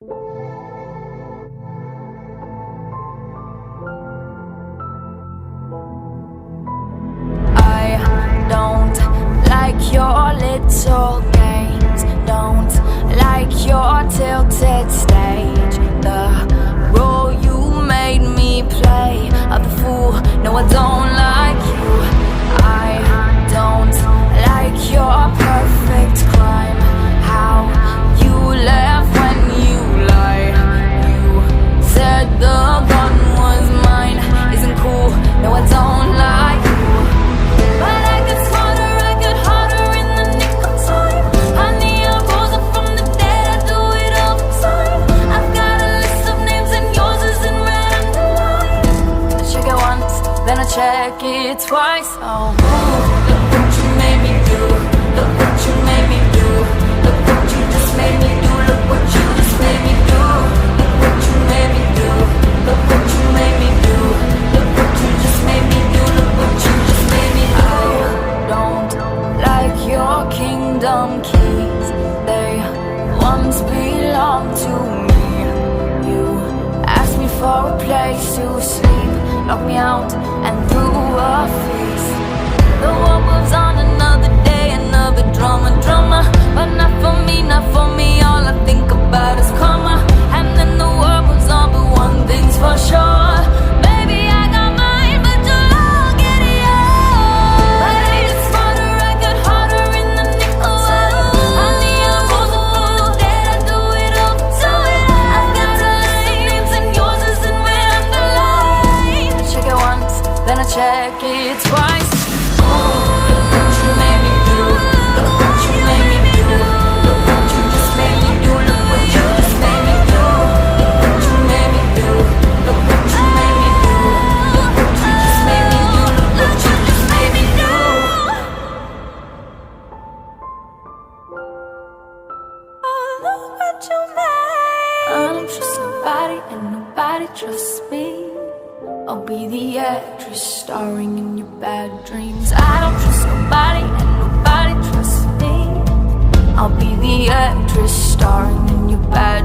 I don't like your little games, don't like your tilted stage. The role you made me play of the fool, no, I don't like you. I don't like your perfect crime, how you laugh when you lie. You said the gun was mine, isn't cool, no, I don't like you. But I get smarter, I get harder in the nick of time. Honey, I rose up from the dead, I do it all the time. I've got a list of names and yours is in red underline. I check it once, then I check it twice. Oh, look what you made me do. Look what you made me do. Look what you just made me do. Look what you just made me do. Look what you made me do. Look what you made me do. Look what you just made me do. Look what you just made me do. I don't like your kingdom keys. They once belonged to me. You asked me for a place to sleep, locked me out and threw a feast. The war moves on another day, another drama. But not for me, not for me. All I think about is karma. And then the world moves on, but one thing's for sure, baby, I got mine, but you'll all get yours. But I get smarter, I get harder in the nick of time. Honey, I rose up from the dead, I do it all the time. I've got a list of names and yours is in red underline. I check it once, then I check it twice. Look what you made me do. Look what you made me do. Look what you just made me do. Look what you just made me do. Look what you made me do. Look what you made me do. Look what you just made me do. Look what you just made me do. Oh, look what you made. I don't trust nobody and nobody trusts me. I'll be the actress starring in your bad dreams. I don't trust nobody and nobody trusts me. I'll be the actress starring in your bad